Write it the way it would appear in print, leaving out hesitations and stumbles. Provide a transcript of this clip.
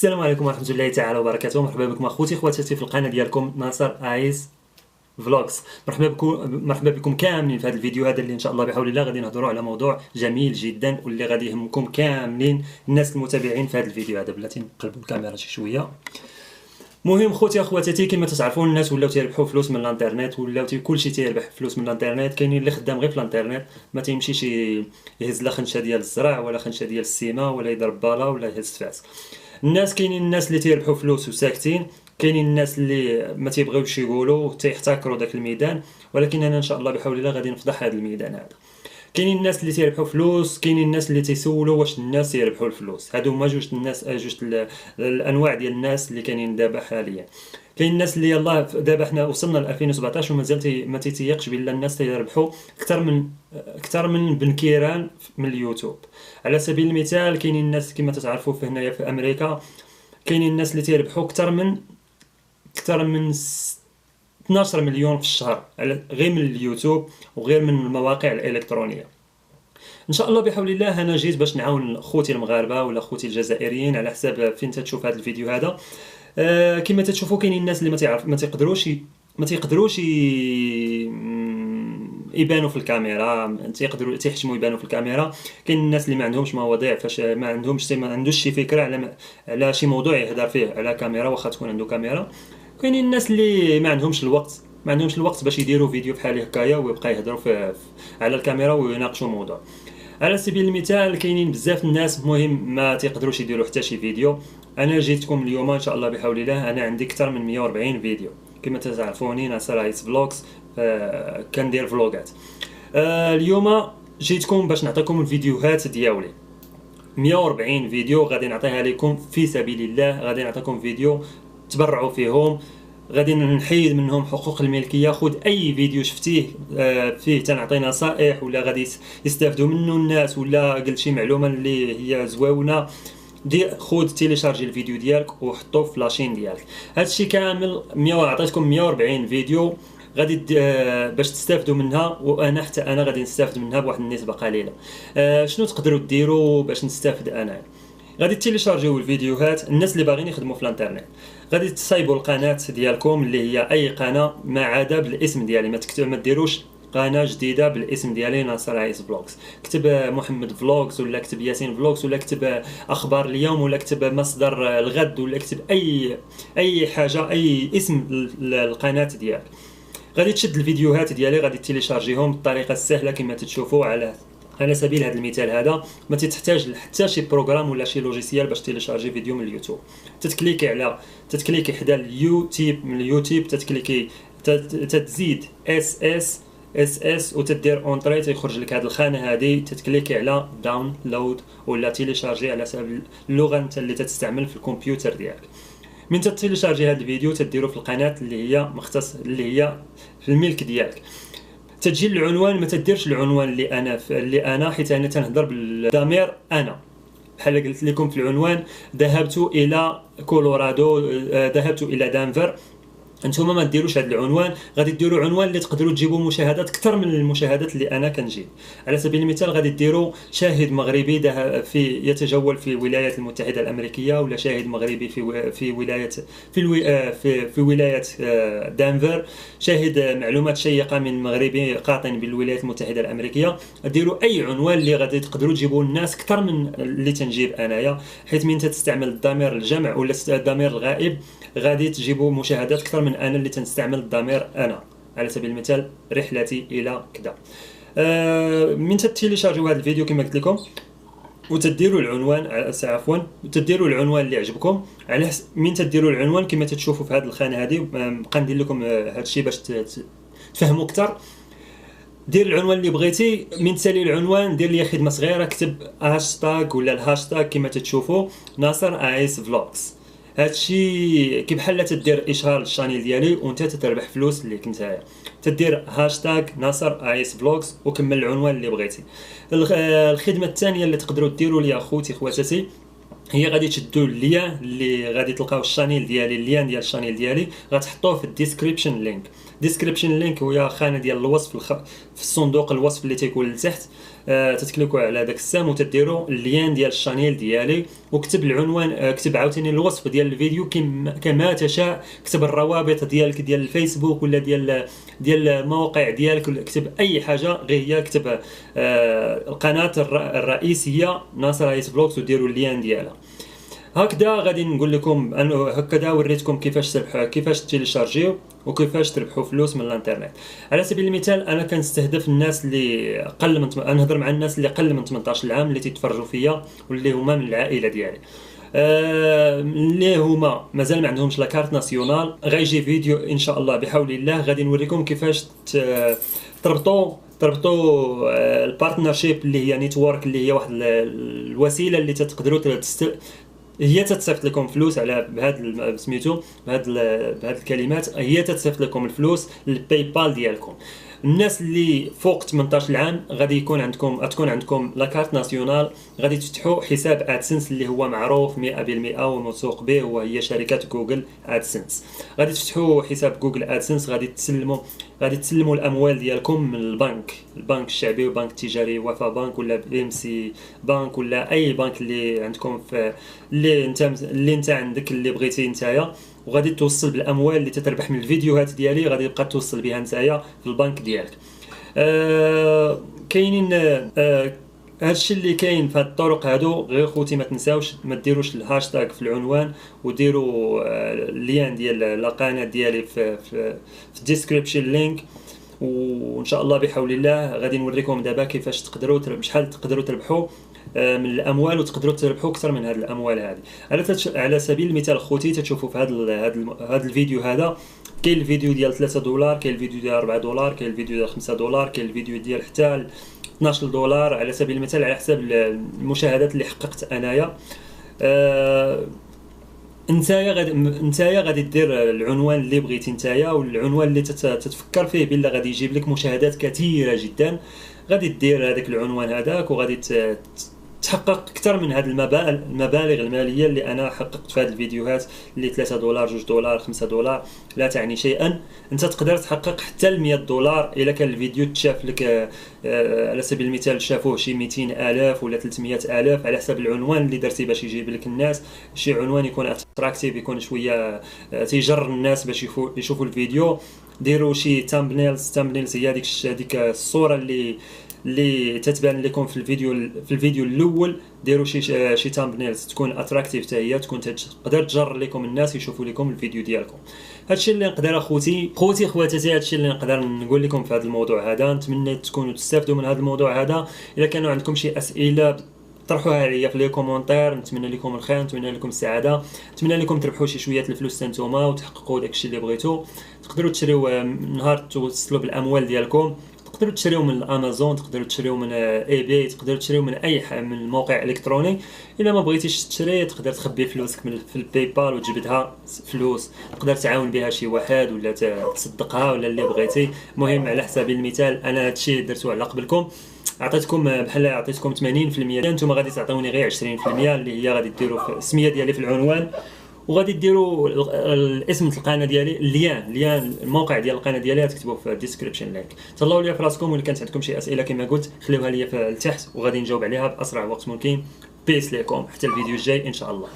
السلام عليكم ورحمة الله تعالى وبركاته. مرحبا بكم اخوتي خواتاتي في القناة ديالكم ناصر ايس فلوجز. مرحبا بكم كاملين في هذا الفيديو هذا اللي ان شاء الله بحول الله غادي نهضروا على موضوع جميل جدا واللي غادي يهمكم كاملين الناس المتابعين في هذا الفيديو هذا. بلاتي نقلبوا الكاميرا شي شويه. مهم خوتي اخواتاتي، كما تتعرفون الناس ولاو تيربحوا فلوس من الانترنت، ولاو كلشي تيربح فلوس من الانترنت. كاينين اللي خدام غير في الانترنت، ما تيمشيش يهز لا خنشه ديال الزرع ولا خنشه ديال السيما ولا يضرب بالا ولا يهز فاس. كاينين الناس اللي تيربحوا فلوس وساكتين، كاينين الناس اللي ما تيبغيوش يقولوا تيحتكروا داك الميدان، ولكن انا ان شاء الله بحول الله غادي نفضح هذا الميدان هذا. كاينين الناس اللي تيربحوا فلوس، كاينين الناس اللي تيسولوا واش الناس يربحوا الفلوس. هادو هما جوج الانواع ديال الناس اللي كاينين دابا حاليا. كاين الناس اللي يلاه دابا حنا وصلنا ل 2017 ومازال ما تيتيقش بلا الناس تيربحوا اكثر من بن كيران من اليوتيوب. على سبيل المثال كاينين الناس كما تتعرفوا في هنايا في امريكا، كاينين الناس اللي تيربحوا اكثر من 12 مليون في الشهر غير من اليوتيوب وغير من المواقع الالكترونيه. ان شاء الله بحول الله انا جيت باش نعاون خوتي المغاربه ولا خوتي الجزائريين على حساب فين تتشوف هذا الفيديو هذا. كما تشوفوا كاينين الناس اللي ما تيقدروش يبانوا في الكاميرا، تيحشموا يبانوا في الكاميرا. كاين الناس اللي ما عندهمش مواضيع، فاش ما عندوش شي فكره على شي موضوع يهضر فيه على كاميرا واخا تكون عنده كاميرا. كاينين الناس اللي ما عندهمش الوقت باش يديروا فيديو بحال هكايا ويبقى يهضروا على الكاميرا ويناقشوا موضوع. على سبيل المثال كاينين بزاف الناس مهم ما تيقدروش يديروا حتى شي فيديو. انا جيتكم اليوم ان شاء الله بحول الله، انا عندي اكثر من 140 فيديو. كما تعرفوني ناصر ايس فلوجز، كندير فلوغات. اليوم جيتكم باش نعطيكم الفيديوهات ديالي. 140 فيديو غادي نعطيها لكم في سبيل الله، غادي نعطيكم فيديو تبرعوا فيهم، غادي نحيد منهم حقوق الملكيه. خذ اي فيديو شفتيه فيه تنعطي نصائح ولا غادي يستافدوا منه الناس ولا قلت شي معلومه اللي هي زويونه، خذ تيليشارجي الفيديو ديالك وحطوه في لاشين ديالك. هادشي كامل عطيتكم 140 فيديو غادي باش تستافدوا منها، وانا حتى انا غادي نستافد منها بواحد النسبه قليله. شنو تقدروا ديروا باش نستافد انا؟ غادي تيليشارجيو الفيديوهات. الناس اللي باغيين يخدموا في الانترنت غادي تصايبوا القناه ديالكم اللي هي اي قناه ما عدا بالاسم ديالي. ما ديروش قناه جديده بالاسم ديالي ناصر ايس فلوجز. كتب محمد فلوجز ولا كتب ياسين فلوجز ولا كتب اخبار اليوم ولا كتب مصدر الغد ولا كتب اي حاجه، اي اسم القناه ديالك. غادي تشد الفيديوهات ديالي، غادي تيليشارجيهم بالطريقه السهله كما تشوفوا. على سبيل هذا المثال هذا ما تحتاج حتى شي بروغرام ولا شي لوجيسيال باش تيليشارجي فيديو من اليوتيوب. تتكليكي حدا اليوتيوب، من اليوتيوب تتكليكي تزيد اس وتدير اونطري، تيخرج لك هذه الخانه هذه. تتكليكي على داونلود ولا تيليشارجي على حسب اللغه انت اللي تستعمل في الكمبيوتر ديالك. من تيليشارجي هذا الفيديو تديرو في القناه اللي هي اللي هي في الملك ديالك. تجي العنوان، ما تديرش العنوان اللي انا حيت انا تنهضر بالضمير انا. بحال قلت لكم في العنوان ذهبت الى كولورادو، ذهبت الى دنفر. انتوما ما ديروش هذا العنوان، غادي ديروا عنوان اللي تقدروا تجيبوا مشاهدات اكثر من المشاهدات اللي انا كنجيب. على سبيل المثال غادي ديروا شاهد مغربي يتجول في الولايات المتحده الامريكيه، ولا شاهد مغربي في ولايه دنفر، شاهد معلومات شيقه من مغربي قاطن بالولايات المتحده الامريكيه. ديروا اي عنوان اللي غادي تقدروا تجيبوا الناس اكثر من اللي تنجيب انايا، حيت من تستعمل الضمير الجمع ولا الضمير الغائب غادي تجيبوا مشاهدات اكثر من انا اللي تنستعمل الضمير انا. على سبيل المثال رحلتي الى كذا. من تيليشارجيو هذا الفيديو كما قلت لكم وتديروا العنوان، تديروا العنوان اللي عجبكم. على من تديروا العنوان كما تشوفوا في هذه الخانه هذه، بقى ندير لكم هذا الشيء باش تفهموا اكثر. دير العنوان اللي بغيتي. من تسالي العنوان دير لي خدمه صغيره، كتب هاشتاغ ولا الهاشتاغ كما تشوفوا ناصر ايس فلوجز. هادشي كي بحال تدير اشهار للشانيل ديالي وانت تتربح فلوس ليك نتايا. تدير هاشتاغ ناصر ايس فلوجز وكمل العنوان اللي بغيتي. الخدمه الثانيه اللي تقدروا ديروا ليا خوتي خواتاتي هي غادي تشدوا اللين اللي غادي تلقاو الشانيل ديالي، اللين ديال الشانيل ديالي غتحطوه في الديسكريبشن لينك. ديسكريبشن لينك هي خانه ديال الوصف في الصندوق الوصف اللي تيكون لتحت. تتكليكوا على داك السهم وتديروا اللين ديال الشانيل ديالي، وكتب العنوان، كتب عاوتاني الوصف ديال الفيديو كما تشاء. كتب الروابط ديالك ديال الفيسبوك ولا ديال المواقع ديالك، كتب اي حاجه غير هي. كتب القناه الرئيسيه ناصر هايت بلوكس وديروا اللين ديالها. هكذا غادي نقول لكم هكذا وريتكم كيفاش تيليشارجيو وكيفاش تربحوا فلوس من الانترنت. على سبيل المثال انا كنستهدف الناس اللي اقل من نهضر مع الناس اللي اقل من 18 عام اللي تيتفرجوا فيا واللي هما من العائله ديالي، اللي هما مازال ما عندهمش لاكارت ناسيونال. غيجي فيديو ان شاء الله بحول الله غادي نوريكم كيفاش تربطوا البارتنرشيب اللي هي نيتورك، اللي هي واحد الوسيله اللي تقدروا هي تتصيفط لكم فلوس على بهذا سميتو بهذه الكلمات. هي تتصيفط لكم الفلوس للباي بال ديالكم. الناس اللي فوق 18 عام غادي تكون عندكم لاكارت ناسيونال، غادي تفتحوا حساب ادسنس اللي هو معروف 100% وموثوق به، وهي شركه جوجل ادسنس. غادي تفتحوا حساب جوجل ادسنس، غادي تسلموا الاموال ديالكم من البنك الشعبي والبنك التجاري، وفا بنك ولا ام سي بنك ولا اي بنك اللي عندكم في اللي انت عندك اللي بغيتي نتايا، وغادي توصل بالاموال اللي تتربح من الفيديوهات ديالي غادي تبقى توصل بها نتايا في البنك ديالك. كاينين هادشي اللي كاين في هاد الطرق هادو. غير خوتي ما تنساوش ما ديروش الهاشتاغ في العنوان، وديروا اللين ديال القناه ديالي في الديسكريبشن لينك. وان شاء الله بحول الله غادي نوريكم دابا كيفاش بشحال تقدروا تربحوا من الاموال، وتقدروا تربحوا اكثر من هذه الاموال هذه. على سبيل المثال خوتي تشوفوا في هذا الفيديو هذا، كاين الفيديو ديال 3 دولار، كاين الفيديو ديال 4 دولار، كاين الفيديو ديال 5 دولار، كاين الفيديو ديال حتى 12 دولار على سبيل المثال، على حساب المشاهدات اللي حققت انايا. نتايا غادي دير العنوان اللي بغيتي نتايا، والعنوان اللي تتفكر فيه بلا غادي يجيب لك مشاهدات كثيره جدا. غادي دير هذاك العنوان هذاك، وغادي تحقق اكثر من هذه المبالغ الماليه اللي انا حققت في هذه الفيديوهات، اللي 3 دولار 2 دولار 5 دولار لا تعني شيئا. انت تقدر تحقق حتى ال 100 دولار الا كان الفيديو تشاف لك على سبيل المثال شافوه شي 200,000 ولا 300,000 على حسب العنوان اللي درتي باش يجيب لك الناس. شي عنوان يكون اتراكتيف، يكون شويه تيجر الناس باش يشوفوا الفيديو. ديروا شي تامبنيلز هي ديك الصوره اللي تتبان لكم في الفيديو الاول. ديروا شي تامبنيلز تكون اتراكتيف حتى هي، تكون تقدر تجر لكم الناس يشوفوا لكم الفيديو ديالكم. هادشي اللي نقدر خوتي خواتاتي، هادشي اللي نقدر نقول لكم في هذا الموضوع هذا. نتمنى تكونوا تستافدوا من هذا الموضوع هذا. الا كانوا عندكم شي اسئله طرحوها عليا في لي كومونتير. نتمنى لكم الخير، نتمنى لكم السعاده، نتمنى لكم تربحوا شي شويه الفلوس نتوما وتحققوا داكشي اللي بغيتو. تقدروا تشريو نهار توصلوا بالاموال ديالكم، تقدروا تشريو من الامازون، تقدروا تشريو من اي بي، تقدروا تشريو من اي من الموقع الالكتروني. الا ما بغيتيش تشري تقدر تخبي فلوسك في الباي بال وتجبدها فلوس، تقدر تعاون بها شي واحد ولا تصدقها ولا اللي بغيتي. المهم على حسب المثال انا هادشي درتو على قبلكم، عطيتكم بحال عطيتكم 80%، انتم غادي تعطوني غير 20% اللي هي غادي ديروا في السميه ديالي في العنوان، وغادي ديروا الاسم القناه ديالي، اللين الموقع ديال القناه ديالي تكتبوه في الديسكريبشن لينك. تهلاو ليا في راسكم، ولا كانت عندكم شي اسئله كما قلت خليوها ليا في التحت وغادي نجاوب عليها باسرع وقت ممكن. بيس ليكم حتى الفيديو الجاي ان شاء الله.